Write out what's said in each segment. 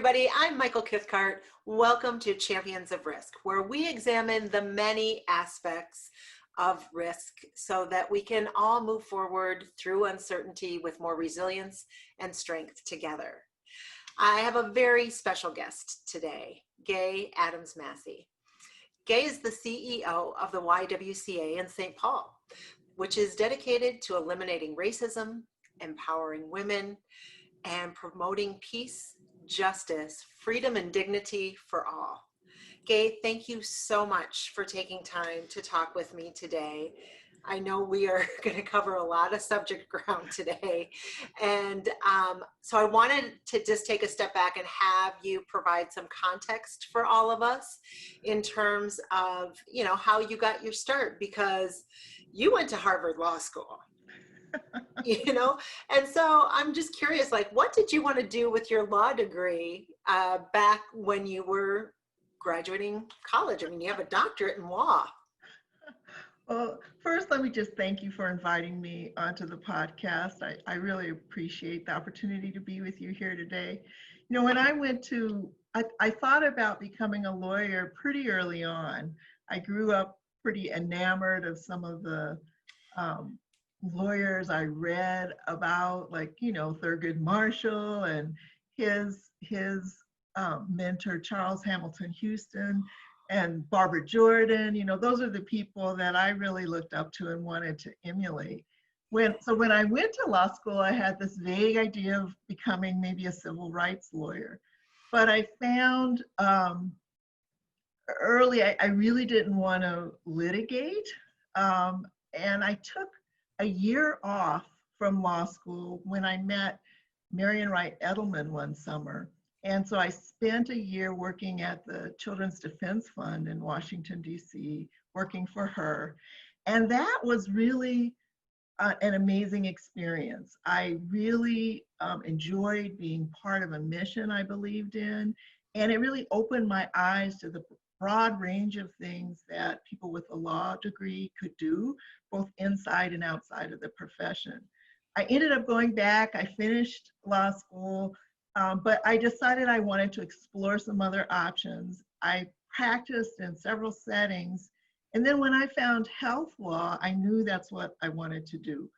everybody. I'm Michael Kithcart. Welcome to Champions of Risk, where we examine the many aspects of risk so that we can all move forward through uncertainty with more resilience and strength together. I have a very special guest today, Gaye Adams Massey. Gaye is the CEO of the YWCA in St. Paul, which is dedicated to eliminating racism, empowering women, and promoting peace, justice, freedom, and dignity for all. Gaye, thank you so much for taking time to talk with me today. I know we are going to cover a lot of subject ground today. And so I wanted to just take a step back and have you provide some context for all of us in terms of, how you got your start, because you went to Harvard Law School. And so I'm just curious, what did you want to do with your law degree back when you were graduating college? I mean, you have a doctorate in law. Well, first, let me just thank you for inviting me onto the podcast. I really appreciate the opportunity to be with you here today. When I I thought about becoming a lawyer pretty early on. I grew up pretty enamored of some of the lawyers I read about, Thurgood Marshall and his mentor, Charles Hamilton Houston, and Barbara Jordan. Those are the people that I really looked up to and wanted to emulate. When I went to law school, I had this vague idea of becoming maybe a civil rights lawyer. But I found early, I really didn't want to litigate. And I took a year off from law school when I met Marian Wright Edelman one summer. And so I spent a year working at the Children's Defense Fund in Washington, D.C., working for her. And that was really an amazing experience. I really enjoyed being part of a mission I believed in. And it really opened my eyes to the broad range of things that people with a law degree could do, both inside and outside of the profession. I ended up going back. I finished law school, but I decided I wanted to explore some other options. I practiced in several settings. And then when I found health law, I knew that's what I wanted to do.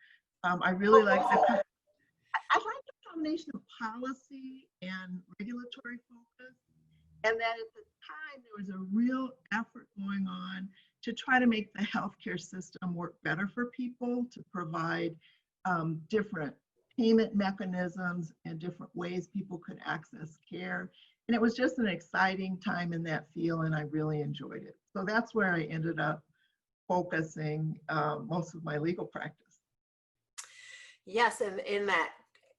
I really like I like the combination of policy and regulatory focus. And that at the time, there was a real effort going on to try to make the healthcare system work better for people, to provide different payment mechanisms and different ways people could access care. And it was just an exciting time in that field, and I really enjoyed it. So that's where I ended up focusing most of my legal practice. Yes, and in that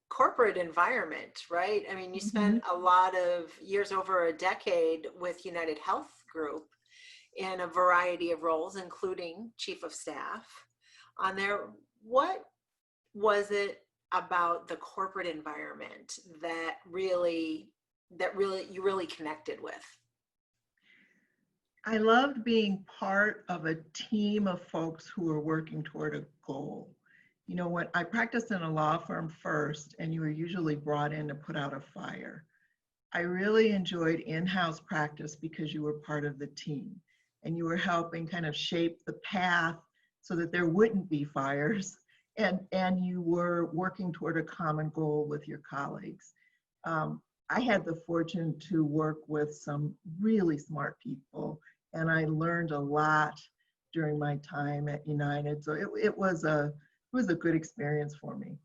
corporate environment, right? I mean, you spent a lot of years, over a decade, with United Health Group in a variety of roles, including chief of staff on there. What was it about the corporate environment that you really connected with? I loved being part of a team of folks who were working toward a goal. When I practiced in a law firm first, and you were usually brought in to put out a fire, I really enjoyed in-house practice because you were part of the team and you were helping kind of shape the path so that there wouldn't be fires, and you were working toward a common goal with your colleagues. I had the fortune to work with some really smart people, and I learned a lot during my time at United. So it was a good experience for me.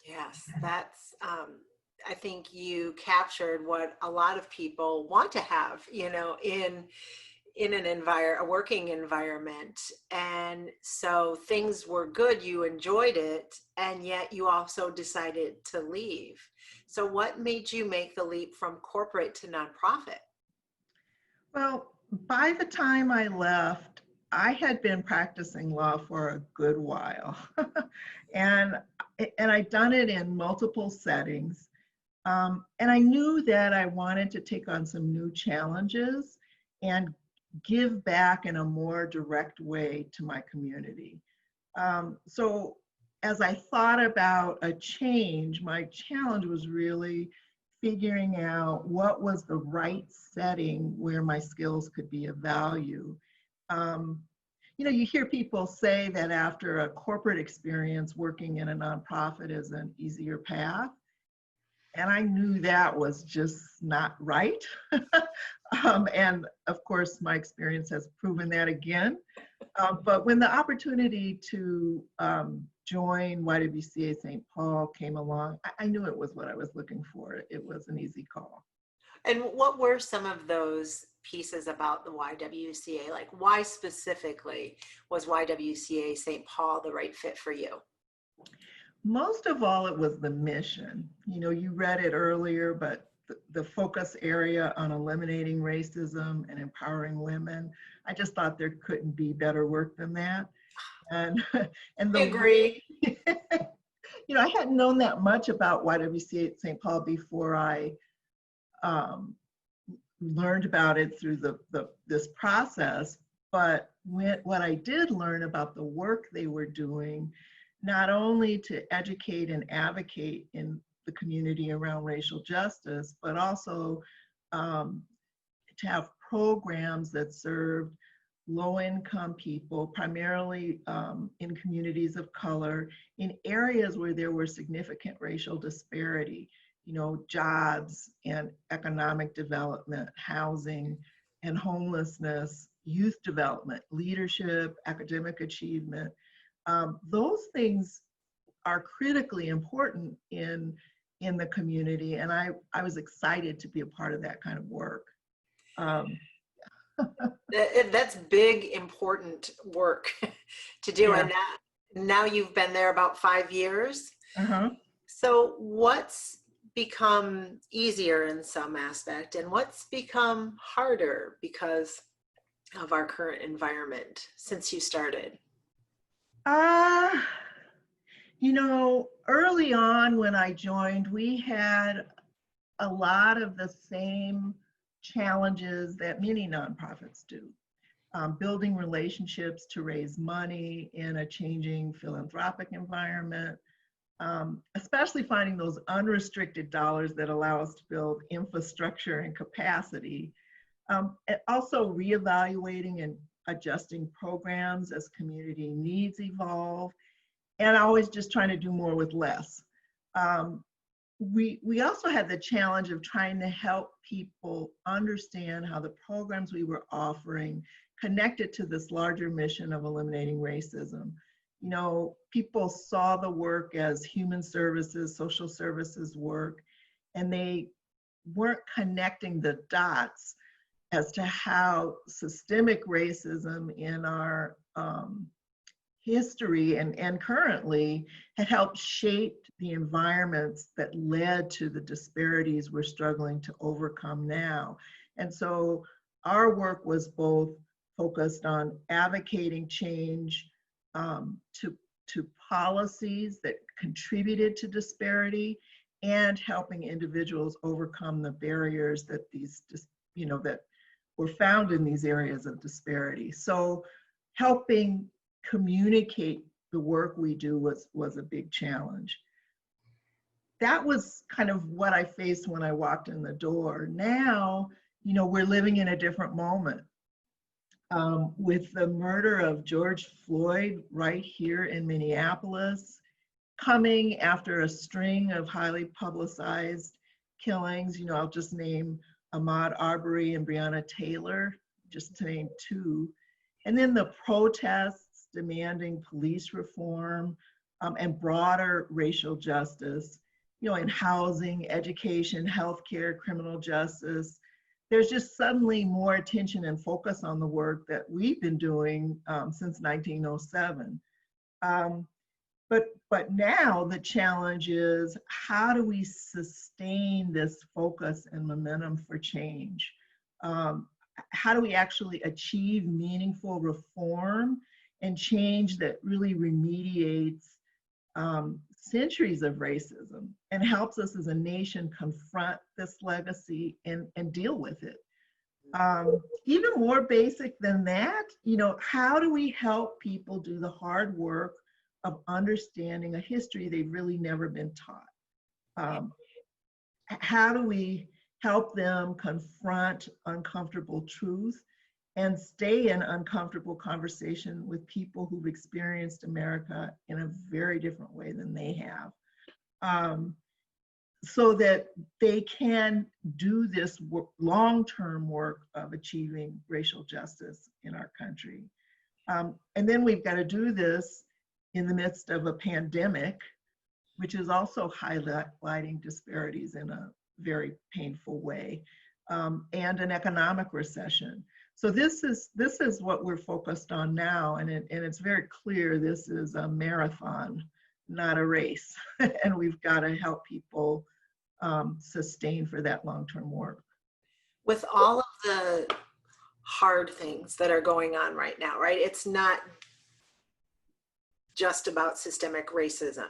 Yes, that's, I think you captured what a lot of people want to have, in a working environment. And so things were good, you enjoyed it, and yet you also decided to leave. So what made you make the leap from corporate to nonprofit? Well, by the time I left, I had been practicing law for a good while. and I'd done it in multiple settings. And I knew that I wanted to take on some new challenges and give back in a more direct way to my community. So as I thought about a change, my challenge was really figuring out what was the right setting where my skills could be of value. Um, you hear people say that after a corporate experience, working in a nonprofit is an easier path. And I knew that was just not right. And of course, my experience has proven that again. But when the opportunity to join YWCA St. Paul came along, I knew it was what I was looking for. It was an easy call. And what were some of those pieces about the YWCA? Like, why specifically was YWCA St. Paul the right fit for you? Most of all, it was the mission. You read it earlier, but the focus area on eliminating racism and empowering women, I just thought there couldn't be better work than that. And and I the agree. I hadn't known that much about YWCA St. Paul before I learned about it through this process. But what I did learn about the work they were doing, not only to educate and advocate in the community around racial justice, but also to have programs that served low-income people, primarily in communities of color, in areas where there were significant racial disparity, jobs and economic development, housing and homelessness, youth development, leadership, academic achievement. Those things are critically important in the community, and I was excited to be a part of that kind of work. That's big, important work to do. Yeah. And now you've been there about 5 years. Uh-huh. So what's become easier in some aspect and what's become harder because of our current environment since you started? Early on when I joined, we had a lot of the same challenges that many nonprofits do. Building relationships to raise money in a changing philanthropic environment, especially finding those unrestricted dollars that allow us to build infrastructure and capacity. And also reevaluating and adjusting programs as community needs evolve, and always just trying to do more with less. We also had the challenge of trying to help people understand how the programs we were offering connected to this larger mission of eliminating racism. People saw the work as human services, social services work, and they weren't connecting the dots as to how systemic racism in our history and currently had helped shape the environments that led to the disparities we're struggling to overcome now. And so our work was both focused on advocating change to policies that contributed to disparity and helping individuals overcome the barriers that that were found in these areas of disparity. So helping communicate the work we do was a big challenge. That was kind of what I faced when I walked in the door. Now, we're living in a different moment. With the murder of George Floyd right here in Minneapolis, coming after a string of highly publicized killings, I'll just name Ahmaud Arbery and Breonna Taylor, just to name two. And then the protests demanding police reform and broader racial justice, in housing, education, healthcare, criminal justice. There's just suddenly more attention and focus on the work that we've been doing since 1907. But now the challenge is, how do we sustain this focus and momentum for change? How do we actually achieve meaningful reform and change that really remediates centuries of racism and helps us as a nation confront this legacy and deal with it? Even more basic than that, how do we help people do the hard work of understanding a history they've really never been taught? how do we help them confront uncomfortable truth and stay in uncomfortable conversation with people who've experienced America in a very different way than they have, so that they can do this long-term work of achieving racial justice in our country. And then we've got to do this in the midst of a pandemic, which is also highlighting disparities in a very painful way, and an economic recession. So this is what we're focused on now, and it's very clear this is a marathon, not a race, and we've got to help people sustain for that long-term work. With all of the hard things that are going on right now, right? It's not just about systemic racism.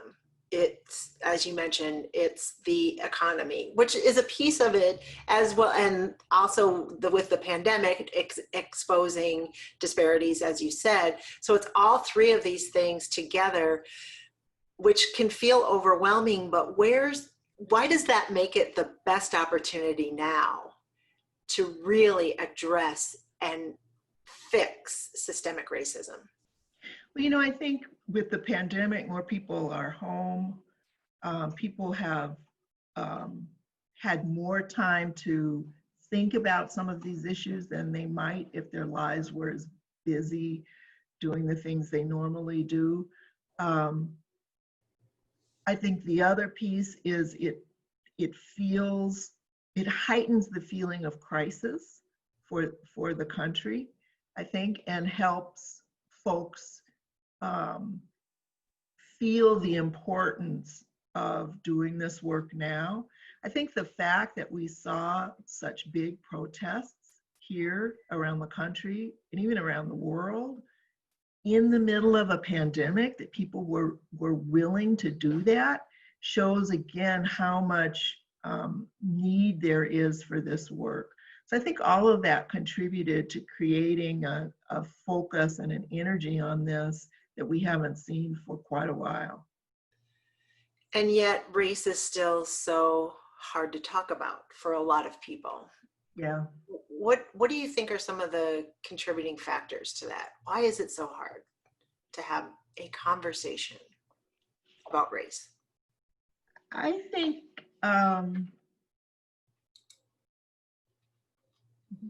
It's, as you mentioned, it's the economy, which is a piece of it as well. And also with the pandemic, exposing disparities, as you said. So it's all three of these things together, which can feel overwhelming, but why does that make it the best opportunity now to really address and fix systemic racism? Well, I think with the pandemic, more people are home. People have had more time to think about some of these issues than they might if their lives were as busy doing the things they normally do. I think the other piece is it heightens the feeling of crisis for the country, I think, and helps folks feel the importance of doing this work now. I think the fact that we saw such big protests here around the country and even around the world in the middle of a pandemic, that people were willing to do that, shows again how much need there is for this work. So I think all of that contributed to creating a focus and an energy on this that we haven't seen for quite a while. And yet race is still so hard to talk about for a lot of people. Yeah. What do you think are some of the contributing factors to that? Why is it so hard to have a conversation about race? I think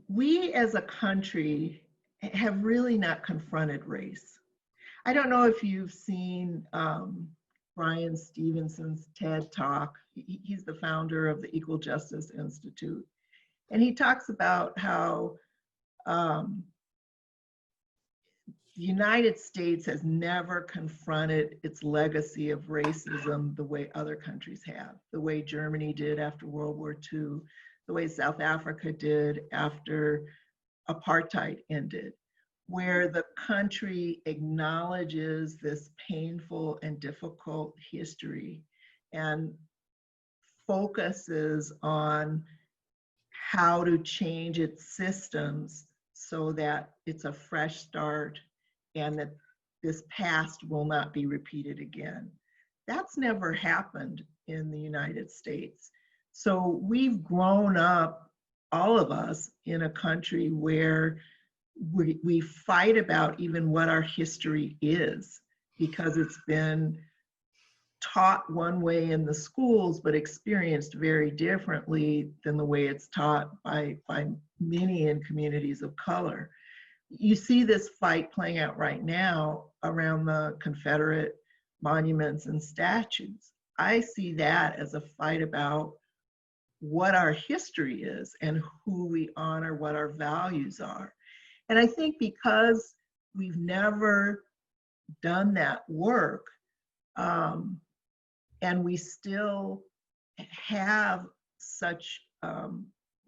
we as a country have really not confronted race. I don't know if you've seen Brian Stevenson's TED Talk. He's the founder of the Equal Justice Institute. And he talks about how the United States has never confronted its legacy of racism the way other countries have, the way Germany did after World War II, the way South Africa did after apartheid ended, where the country acknowledges this painful and difficult history and focuses on how to change its systems so that it's a fresh start and that this past will not be repeated again. That's never happened in the United States. So we've grown up, all of us, in a country where we fight about even what our history is, because it's been taught one way in the schools, but experienced very differently than the way it's taught by many in communities of color. You see this fight playing out right now around the Confederate monuments and statues. I see that as a fight about what our history is and who we honor, what our values are. And I think because we've never done that work, and we still have such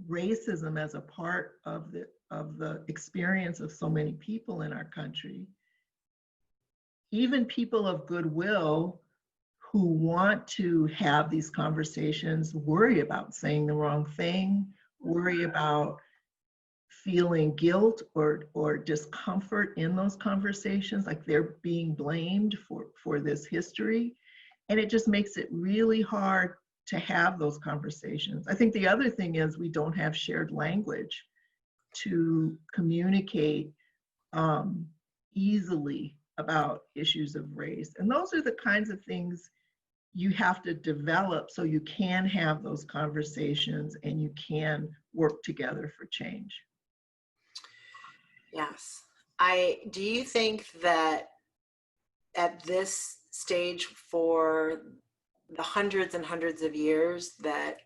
racism as a part of the experience of so many people in our country, even people of goodwill who want to have these conversations worry about saying the wrong thing, worry about feeling guilt or discomfort in those conversations, like they're being blamed for this history. And it just makes it really hard to have those conversations. I think the other thing is we don't have shared language to communicate easily about issues of race. And those are the kinds of things you have to develop so you can have those conversations and you can work together for change. Yes. Do you think that at this stage, for the hundreds and hundreds of years that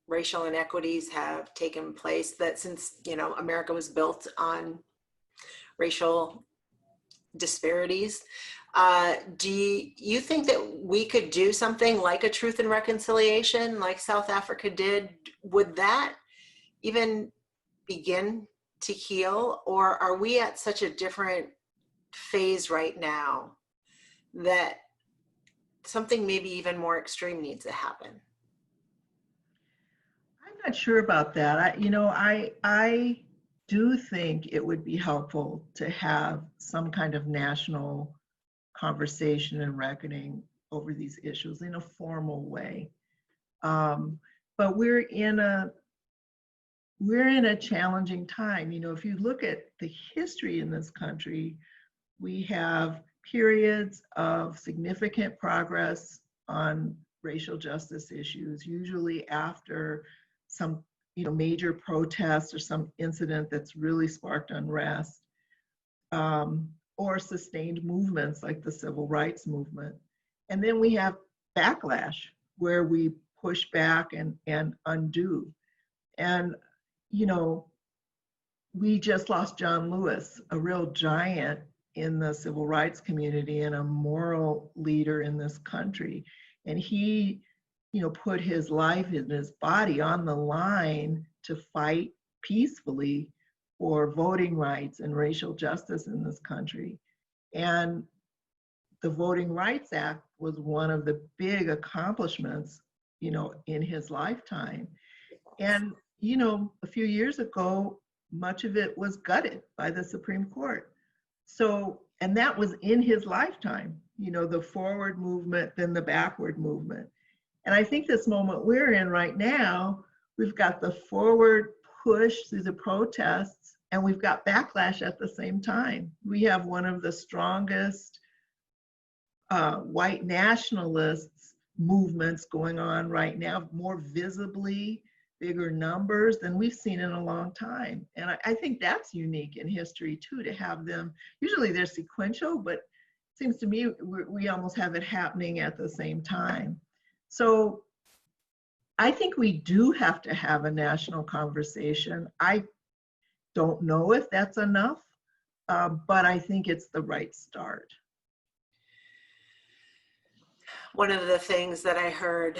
racial inequities have taken place, that since, America was built on racial disparities, do you think that we could do something like a Truth and Reconciliation like South Africa did? Would that even begin to heal, or are we at such a different phase right now that something maybe even more extreme needs to happen? I'm not sure about that. I do think it would be helpful to have some kind of national conversation and reckoning over these issues in a formal way. But we're in a challenging time. If you look at the history in this country, we have periods of significant progress on racial justice issues, usually after some major protest or some incident that's really sparked unrest, or sustained movements like the civil rights movement. And then we have backlash where we push back and undo. And we just lost John Lewis, a real giant in the civil rights community and a moral leader in this country. And he, put his life and his body on the line to fight peacefully for voting rights and racial justice in this country. And the Voting Rights Act was one of the big accomplishments, in his lifetime. And, a few years ago, much of it was gutted by the Supreme Court. So, and that was in his lifetime, the forward movement, then the backward movement. And I think this moment we're in right now, we've got the forward push through the protests, and we've got backlash at the same time. We have one of the strongest white nationalists movements going on right now, more visibly, bigger numbers than we've seen in a long time. And I think that's unique in history too, to have them. Usually they're sequential, but it seems to me we almost have it happening at the same time. So I think we do have to have a national conversation. I don't know if that's enough, but I think it's the right start. One of the things that I heard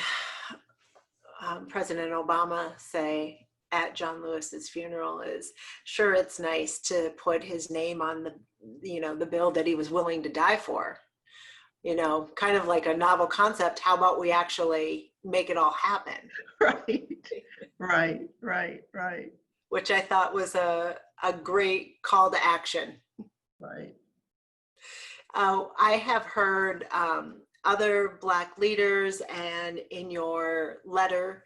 President Obama say at John Lewis's funeral is, sure, it's nice to put his name on the bill that he was willing to die for. Kind of like a novel concept. How about we actually make it all happen? Right. Which I thought was a great call to action. Right. I have heard other Black leaders, and in your letter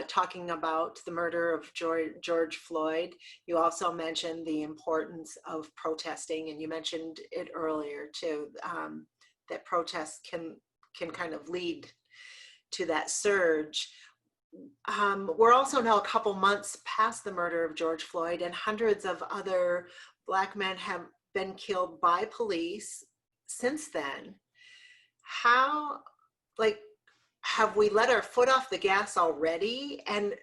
talking about the murder of George Floyd, you also mentioned the importance of protesting, and you mentioned it earlier too, that protests can kind of lead to that surge. We're also now a couple months past the murder of George Floyd, and hundreds of other Black men have been killed by police since then. How, have we let our foot off the gas already? And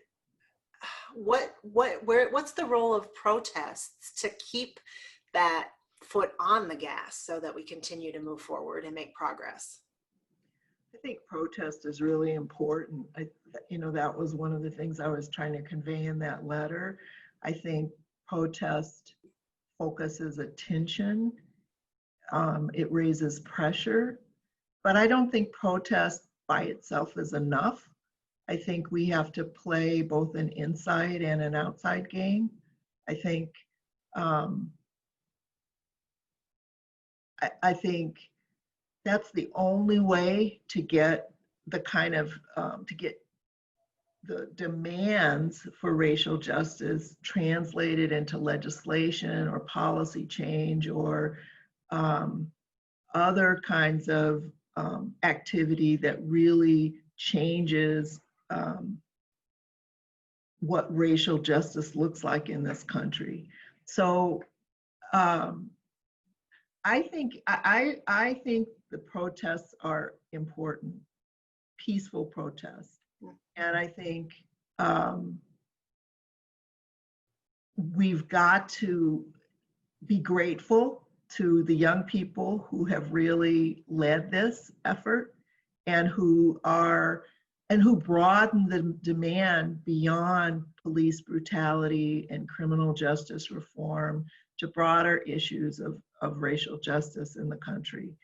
what's the role of protests to keep that foot on the gas so that we continue to move forward and make progress? I think protest is really important. That was one of the things I was trying to convey in that letter. I think protest focuses attention. It raises pressure. But I don't think protest by itself is enough. I think we have to play both an inside and an outside game. I think I think that's the only way to get the kind of, to get the demands for racial justice translated into legislation or policy change or other kinds of activity that really changes what racial justice looks like in this country. So I think the protests are important, peaceful protests, and I think we've got to be grateful to the young people who have really led this effort and who broaden the demand beyond police brutality and criminal justice reform to broader issues of racial justice in the country.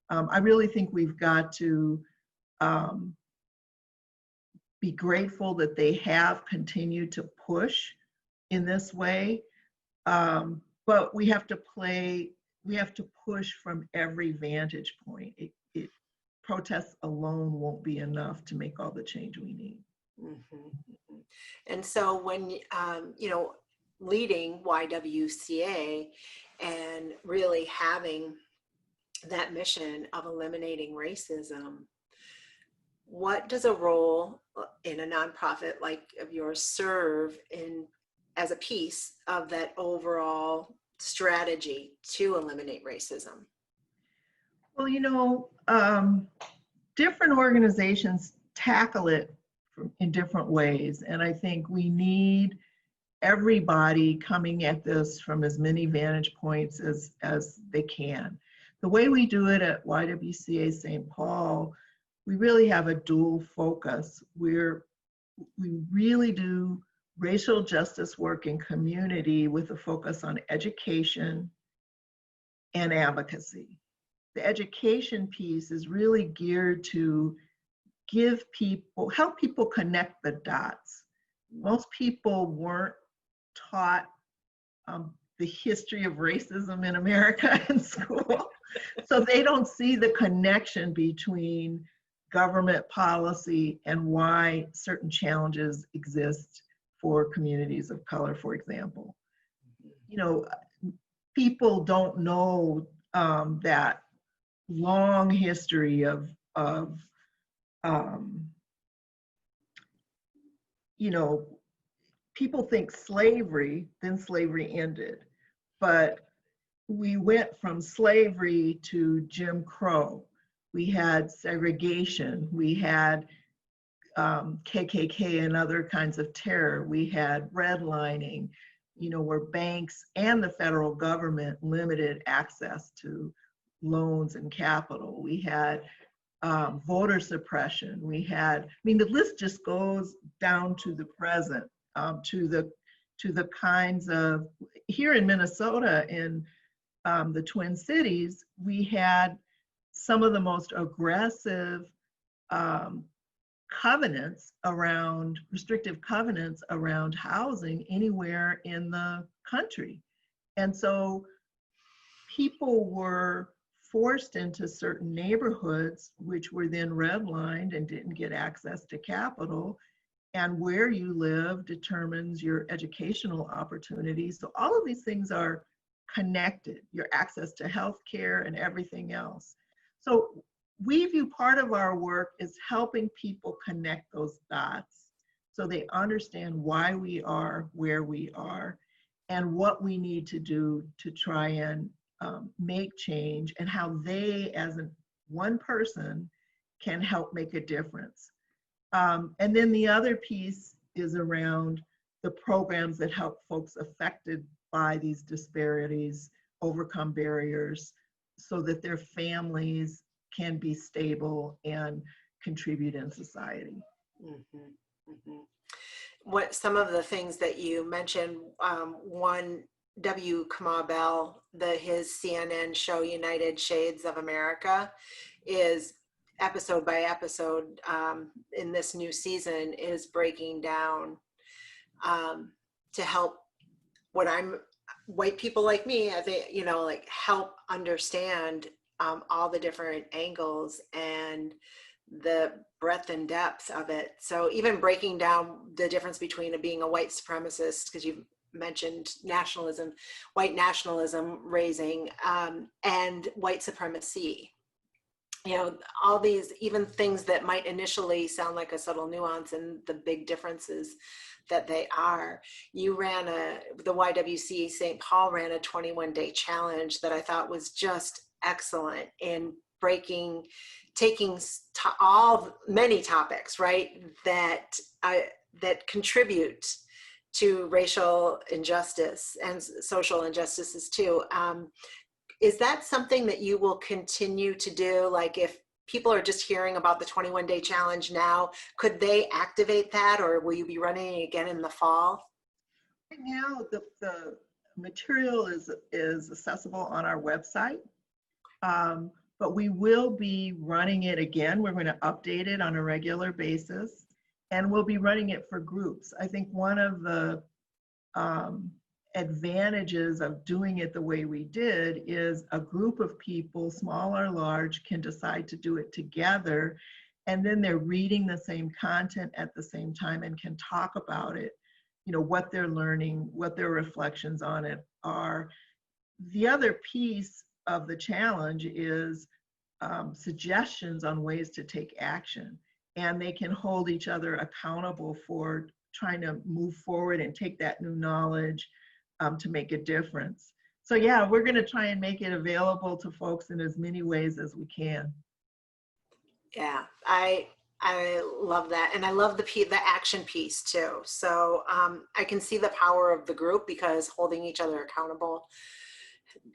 I really think we've got to be grateful that they have continued to push in this way, but we have to push from every vantage point. Protests alone won't be enough to make all the change we need. Mm-hmm. And so when, leading YWCA and really having that mission of eliminating racism, what does a role in a nonprofit like of yours serve in as a piece of that overall strategy to eliminate racism? Well, different organizations tackle it in different ways. And I think we need everybody coming at this from as many vantage points as they can. The way we do it at YWCA St. Paul, we really have a dual focus. We really do racial justice work in community with a focus on education and advocacy. The education piece is really geared to help people connect the dots. Most people weren't taught the history of racism in America in school, so they don't see the connection between government policy and why certain challenges exist for communities of color, for example. People don't know that long history of people think slavery, then slavery ended. But we went from slavery to Jim Crow. We had segregation. We had KKK and other kinds of terror. We had redlining, where banks and the federal government limited access to loans and capital. We had voter suppression. The list just goes down to the present, to the kinds of, here in Minnesota, in the Twin Cities, we had some of the most aggressive restrictive covenants around housing anywhere in the country. And so people were forced into certain neighborhoods, which were then redlined and didn't get access to capital. And where you live determines your educational opportunities. So all of these things are connected, your access to healthcare and everything else. So we view part of our work is helping people connect those dots so they understand why we are where we are and what we need to do to try and make change, and how they, as one person, can help make a difference. And then the other piece is around the programs that help folks affected by these disparities overcome barriers so that their families can be stable and contribute in society. Mm-hmm. Mm-hmm. What some of the things that you mentioned, one, W. Kamau Bell, his CNN show United Shades of America is episode by episode in this new season is breaking down to help white people like me, help understand all the different angles and the breadth and depth of it. So even breaking down the difference between being a white supremacist, because you mentioned nationalism, white nationalism raising, and white supremacy. You know, all these, even things that might initially sound like a subtle nuance and the big differences that they are. You ran the YWCA St. Paul ran a 21-day challenge that I thought was just excellent in taking many topics, right, that contribute to racial injustice and social injustices too. Is that something that you will continue to do? Like, if people are just hearing about the 21-day challenge now, could they activate that, or will you be running it again in the fall? Right now, the material is accessible on our website, but we will be running it again. We're going to update it on a regular basis, and we'll be running it for groups. I think one of the advantages of doing it the way we did is a group of people, small or large, can decide to do it together, and then they're reading the same content at the same time and can talk about it, you know, what they're learning, what their reflections on it are. The other piece of the challenge is suggestions on ways to take action, and they can hold each other accountable for trying to move forward and take that new knowledge to make a difference. So yeah, we're going to try and make it available to folks in as many ways as we can. Yeah, I love that, and I love the action piece too. So I can see the power of the group, because holding each other accountable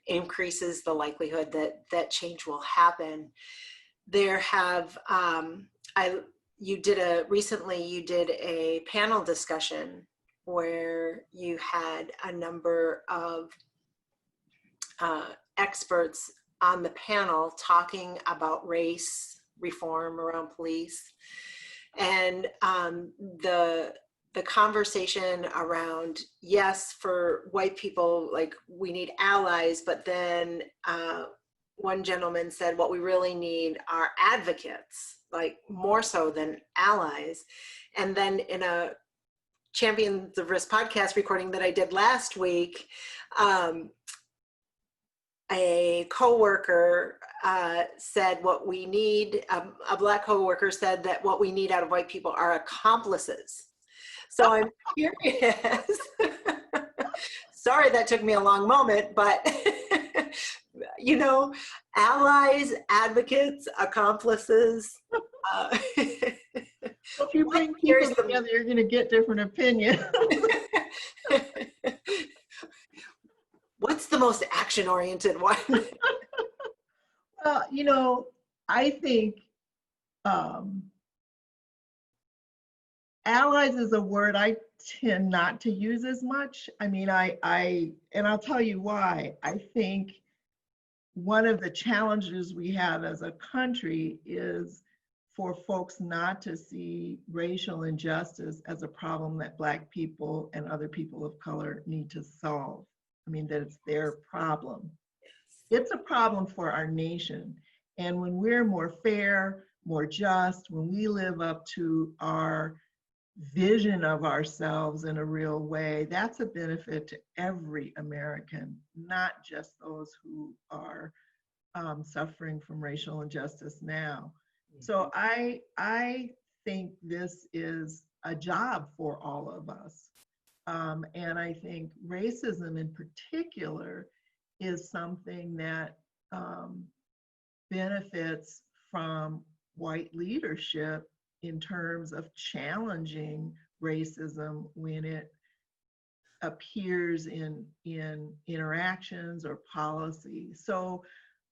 increases the likelihood that change will happen. There have recently you did a panel discussion where you had a number of experts on the panel talking about race reform around police, and the conversation around, yes, for white people, like, we need allies, but then one gentleman said what we really need are advocates, like more so than allies. And then in a Champions of Risk podcast recording that I did last week, a coworker said what we need, a Black coworker said that what we need out of white people are accomplices. So I'm curious. Sorry that took me a long moment, but you know, allies, advocates, accomplices. If you bring people together, you're going to get different opinions. What's the most action-oriented one? Well, you know, I think allies is a word I tend not to use as much. I mean, and I'll tell you why. I think one of the challenges we have as a country is for folks not to see racial injustice as a problem that Black people and other people of color need to solve. I mean, that it's their problem. It's a problem for our nation. And when we're more fair, more just, when we live up to our vision of ourselves in a real way, that's a benefit to every American, not just those who are suffering from racial injustice now. So I think this is a job for all of us. And I think racism in particular is something that benefits from white leadership in terms of challenging racism when it appears in interactions or policy. So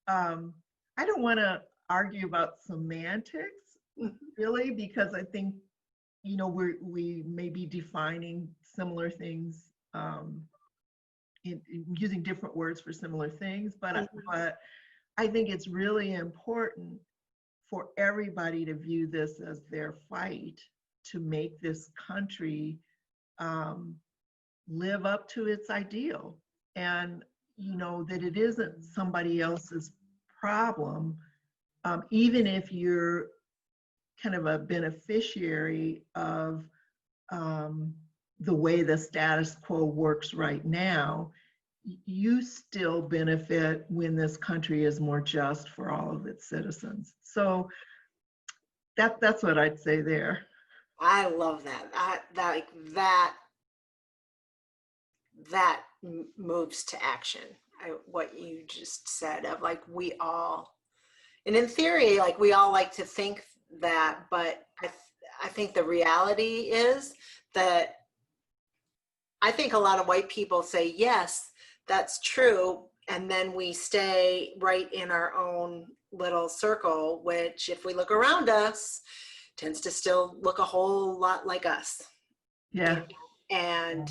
I don't want to argue about semantics, really, because I think, you know, we may be defining similar things, in using different words for similar things, but I think it's really important for everybody to view this as their fight to make this country live up to its ideal, and, you know, that it isn't somebody else's problem, even if you're kind of a beneficiary of the way the status quo works right now, you still benefit when this country is more just for all of its citizens. So that's what I'd say there. I love that. That moves to action. What you just said of like we all, and in theory, like we all like to think that, but I think the reality is that I think a lot of white people say, yes, that's true. And then we stay right in our own little circle, which if we look around us, tends to still look a whole lot like us. Yeah. And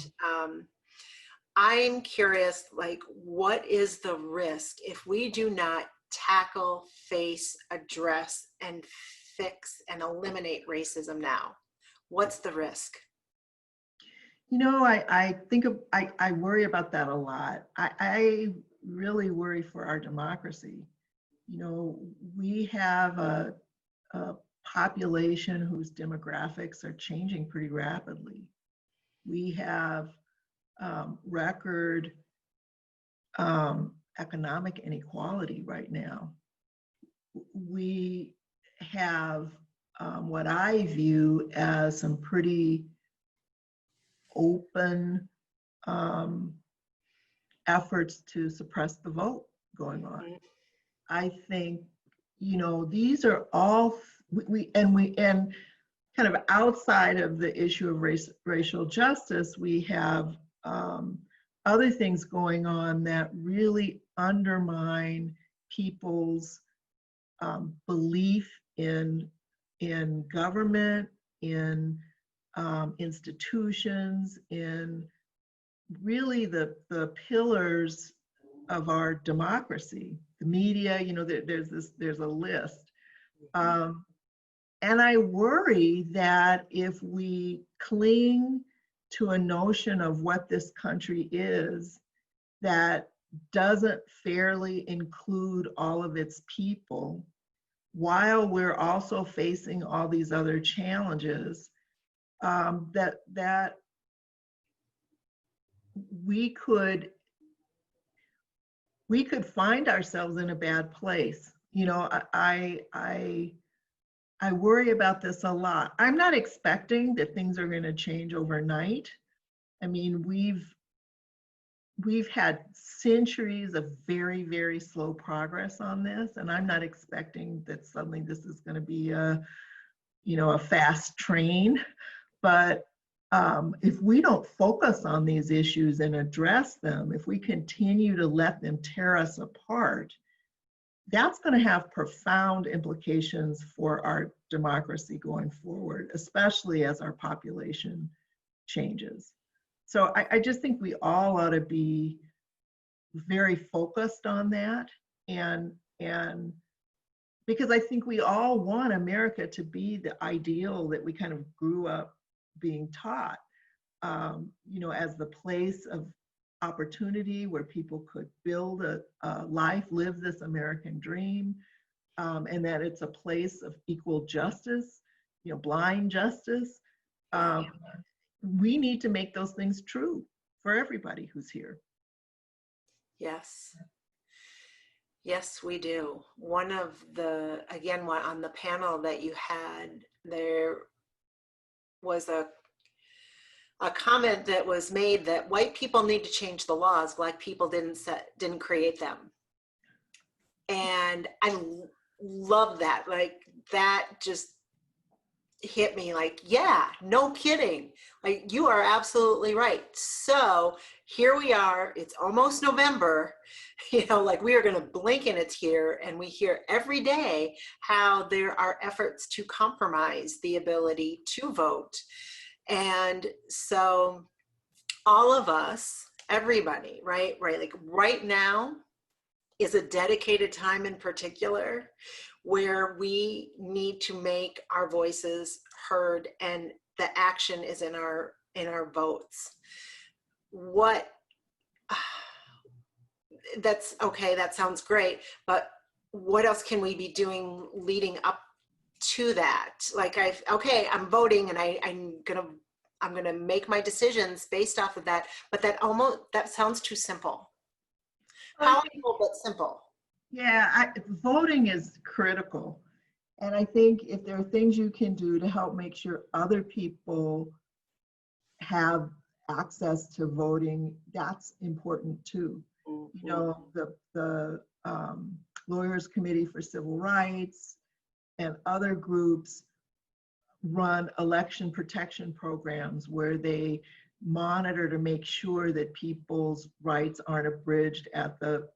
I'm curious, like, what is the risk if we do not tackle, face, address, and fix and eliminate racism now? What's the risk? You know, I think I worry about that a lot. I really worry for our democracy. You know, we have a population whose demographics are changing pretty rapidly. We have record economic inequality right now. We have what I view as some pretty open efforts to suppress the vote going on. I think, you know, these are all and kind of outside of the issue of racial justice, we have other things going on that really undermine people's belief in government, in institutions, in really the pillars of our democracy. The media, you know, there's a list. And I worry that if we cling to a notion of what this country is that doesn't fairly include all of its people, while we're also facing all these other challenges, that we could find ourselves in a bad place. You know, I worry about this a lot. I'm not expecting that things are going to change overnight. I mean, we've had centuries of very, very slow progress on this, and I'm not expecting that suddenly this is going to be a fast train. But if we don't focus on these issues and address them, if we continue to let them tear us apart, that's going to have profound implications for our democracy going forward, especially as our population changes. So I just think we all ought to be very focused on that, and because I think we all want America to be the ideal that we kind of grew up being taught, you know, as the place of opportunity where people could build a life, live this American dream, and that it's a place of equal justice, you know, blind justice. We need to make those things true for everybody who's here. Yes. Yes, we do. One of the, again, on the panel that you had, there was a comment that was made that white people need to change the laws, black people didn't create them. And I love that. Like, that just hit me like, yeah, no kidding. Like, you are absolutely right. So here we are, it's almost November, you know, like we are going to blink and it's here. And we hear every day how there are efforts to compromise the ability to vote. And so all of us, everybody, right? Like right now is a dedicated time in particular where we need to make our voices heard, and the action is in our votes. That's okay, that sounds great, but what else can we be doing leading up to that? Like okay, I'm voting and I'm gonna make my decisions based off of that, but that sounds too simple. I think, Powerful, but simple. yeah, voting is critical. And I think if there are things you can do to help make sure other people have access to voting, that's important too. You know, the Lawyers Committee for Civil Rights and other groups run election protection programs where they monitor to make sure that people's rights aren't abridged at the,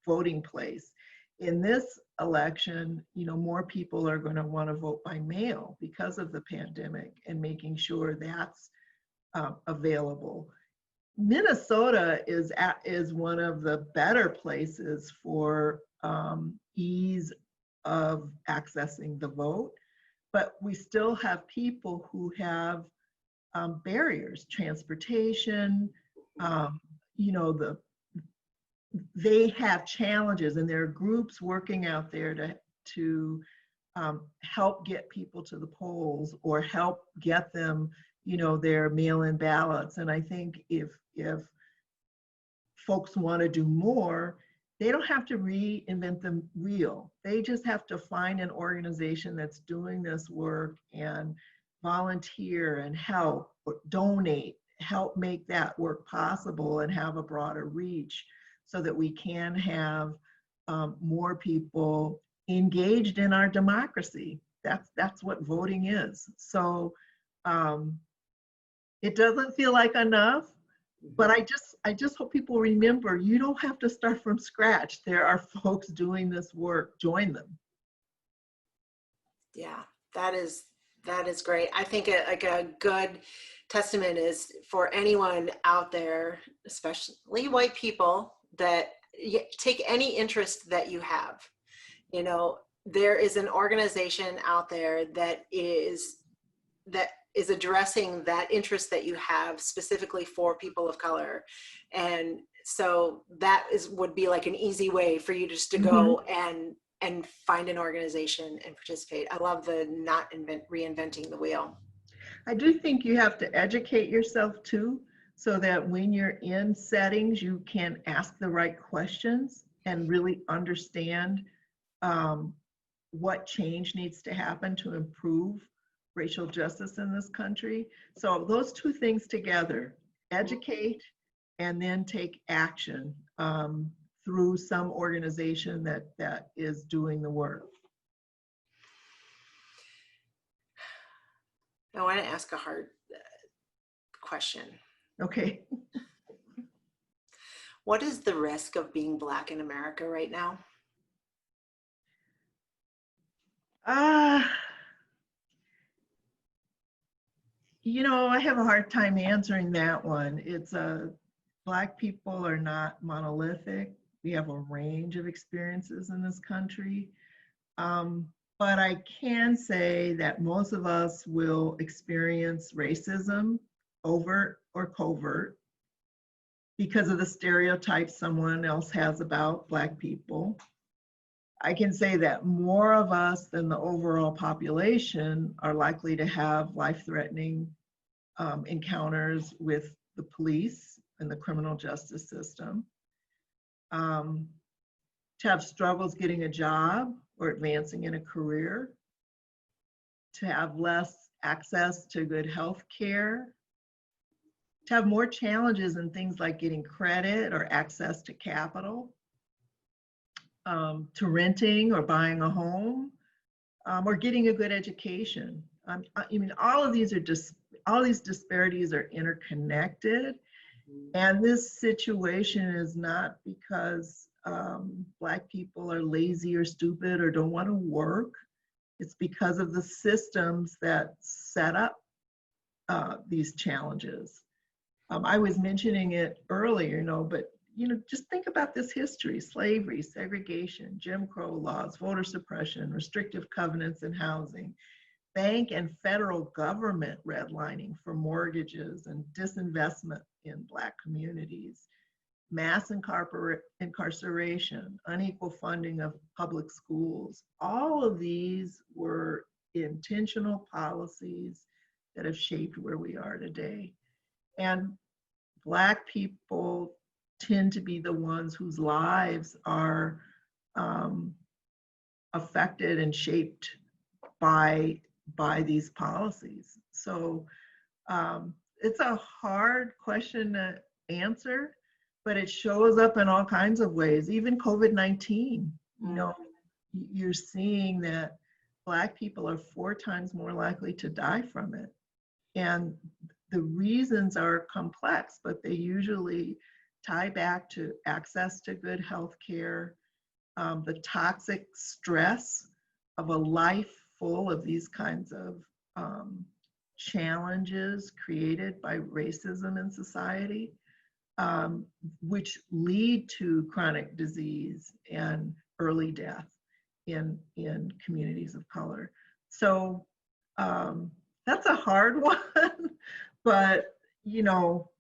voting place. In this election, more people are going to want to vote by mail because of the pandemic, and making sure that's available. Minnesota is one of the better places for ease of accessing the vote, but we still have people who have barriers, transportation, they have challenges, and there are groups working out there to help get people to the polls or help get them, their mail-in ballots. And I think if folks want to do more, they don't have to reinvent the wheel. They just have to find an organization that's doing this work and volunteer and help, or donate, help make that work possible and have a broader reach, so that we can have more people engaged in our democracy. That's what voting is. So it doesn't feel like enough, but I just hope people remember, you don't have to start from scratch. There are folks doing this work. Join them. Yeah, that is great. I think like a good testament is for anyone out there, especially white people, that take any interest that you have. There is an organization out there that is addressing that interest that you have specifically for people of color. And so that would be like an easy way for you just to go and find an organization and participate. I love the not reinventing the wheel. I do think you have to educate yourself too, so that when you're in settings, you can ask the right questions and really understand what change needs to happen to improve racial justice in this country. So those two things together, educate and then take action through some organization that is doing the work. I want to ask a hard question. Okay. What is the risk of being Black in America right now? I have a hard time answering that one. It's Black people are not monolithic. We have a range of experiences in this country. But I can say that most of us will experience racism, overt or covert, because of the stereotypes someone else has about Black people. I can say that more of us than the overall population are likely to have life-threatening encounters with the police and the criminal justice system, to have struggles getting a job or advancing in a career, to have less access to good health care, to have more challenges in things like getting credit or access to capital, to renting or buying a home, or getting a good education. All of these disparities are interconnected, and this situation is not because Black people are lazy or stupid or don't want to work. It's because of the systems that set up these challenges. I was mentioning it earlier, but just think about this history: slavery, segregation, Jim Crow laws, voter suppression, restrictive covenants in housing, bank and federal government redlining for mortgages and disinvestment in Black communities, mass incarceration, unequal funding of public schools. All of these were intentional policies that have shaped where we are today. And Black people tend to be the ones whose lives are affected and shaped by these policies. So it's a hard question to answer, but it shows up in all kinds of ways. Even COVID-19, you know, you're seeing that Black people are 4 times more likely to die from it. And the reasons are complex, but they usually tie back to access to good health care, the toxic stress of a life full of these kinds of challenges created by racism in society, which lead to chronic disease and early death in communities of color. So that's a hard one, but you know,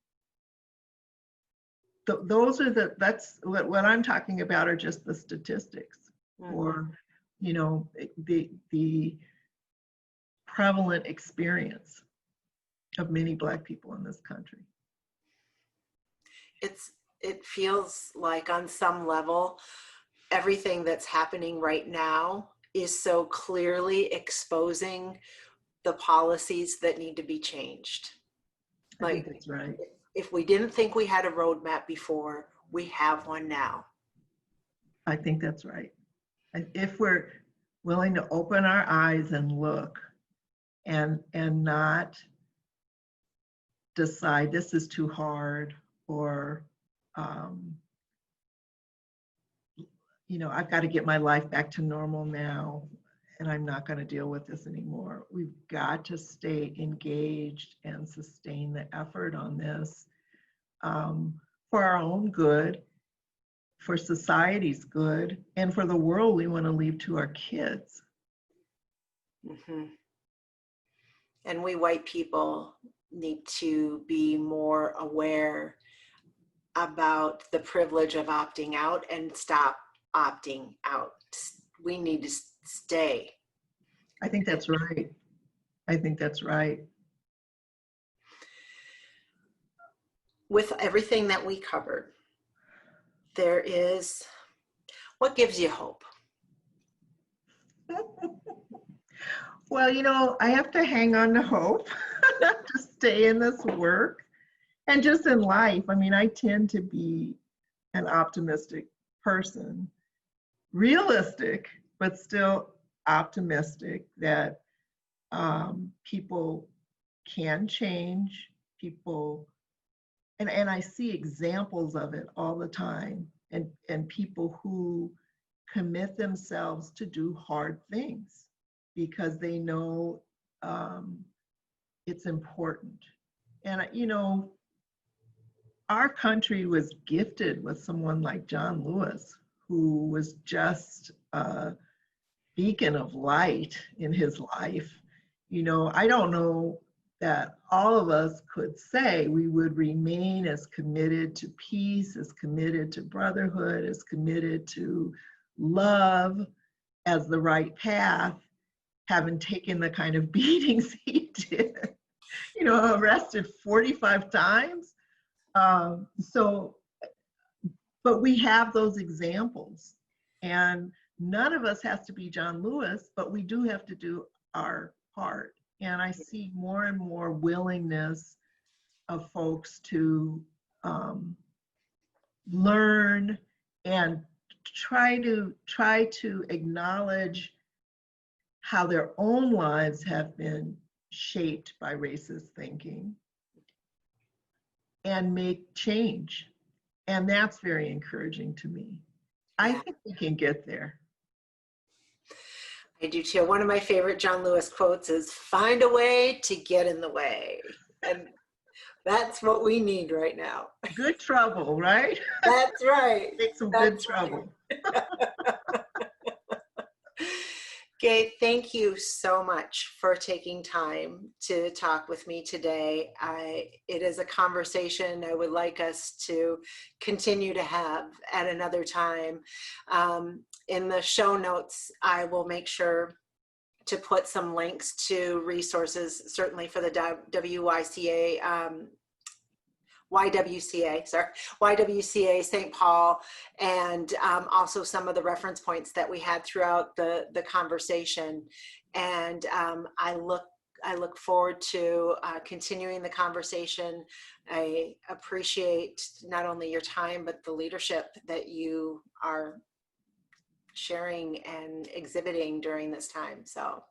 those are that's what I'm talking about are just the statistics, or you know, the prevalent experience of many Black people in this country. It feels like on some level, everything that's happening right now is so clearly exposing the policies that need to be changed. I think that's right. If we didn't think we had a roadmap before, we have one now. I think that's right. If we're willing to open our eyes and look and not decide this is too hard, or you know, I've got to get my life back to normal now and I'm not going to deal with this anymore. We've got to stay engaged and sustain the effort on this for our own good, for society's good, and for the world we want to leave to our kids. And we white people need to be more aware about the privilege of opting out and stop opting out. We need to stay. I think that's right. I think that's right. With everything that we covered, what gives you hope? Well, you know, I have to hang on to hope to stay in this work and just in life. I mean, I tend to be an optimistic person, realistic, but still optimistic that people can change, and I see examples of it all the time, and people who commit themselves to do hard things because they know it's important. And you know, our country was gifted with someone like John Lewis, who was just a beacon of light in his life. You know, I don't know that all of us could say we would remain as committed to peace, as committed to brotherhood, as committed to love as the right path, having taken the kind of beatings he did. You know, arrested 45 times. But we have those examples, and none of us has to be John Lewis, but we do have to do our part. And I see more and more willingness of folks to learn and try to acknowledge how their own lives have been shaped by racist thinking and make change. And that's very encouraging to me. I think we can get there. I do too. One of my favorite John Lewis quotes is, "Find a way to get in the way." And that's what we need right now. Good trouble, right? That's right. Take some good trouble. Gaye, thank you so much for taking time to talk with me today. It is a conversation I would like us to continue to have at another time. In the show notes, I will make sure to put some links to resources, certainly for the WYCA, YWCA St. Paul, and also some of the reference points that we had throughout the conversation. And I look forward to continuing the conversation. I appreciate not only your time, but the leadership that you are sharing and exhibiting during this time. So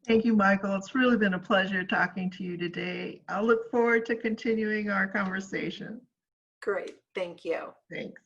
thank you, Michael. It's really been a pleasure talking to you today. I'll look forward to continuing our conversation. great. Thank you. Thanks.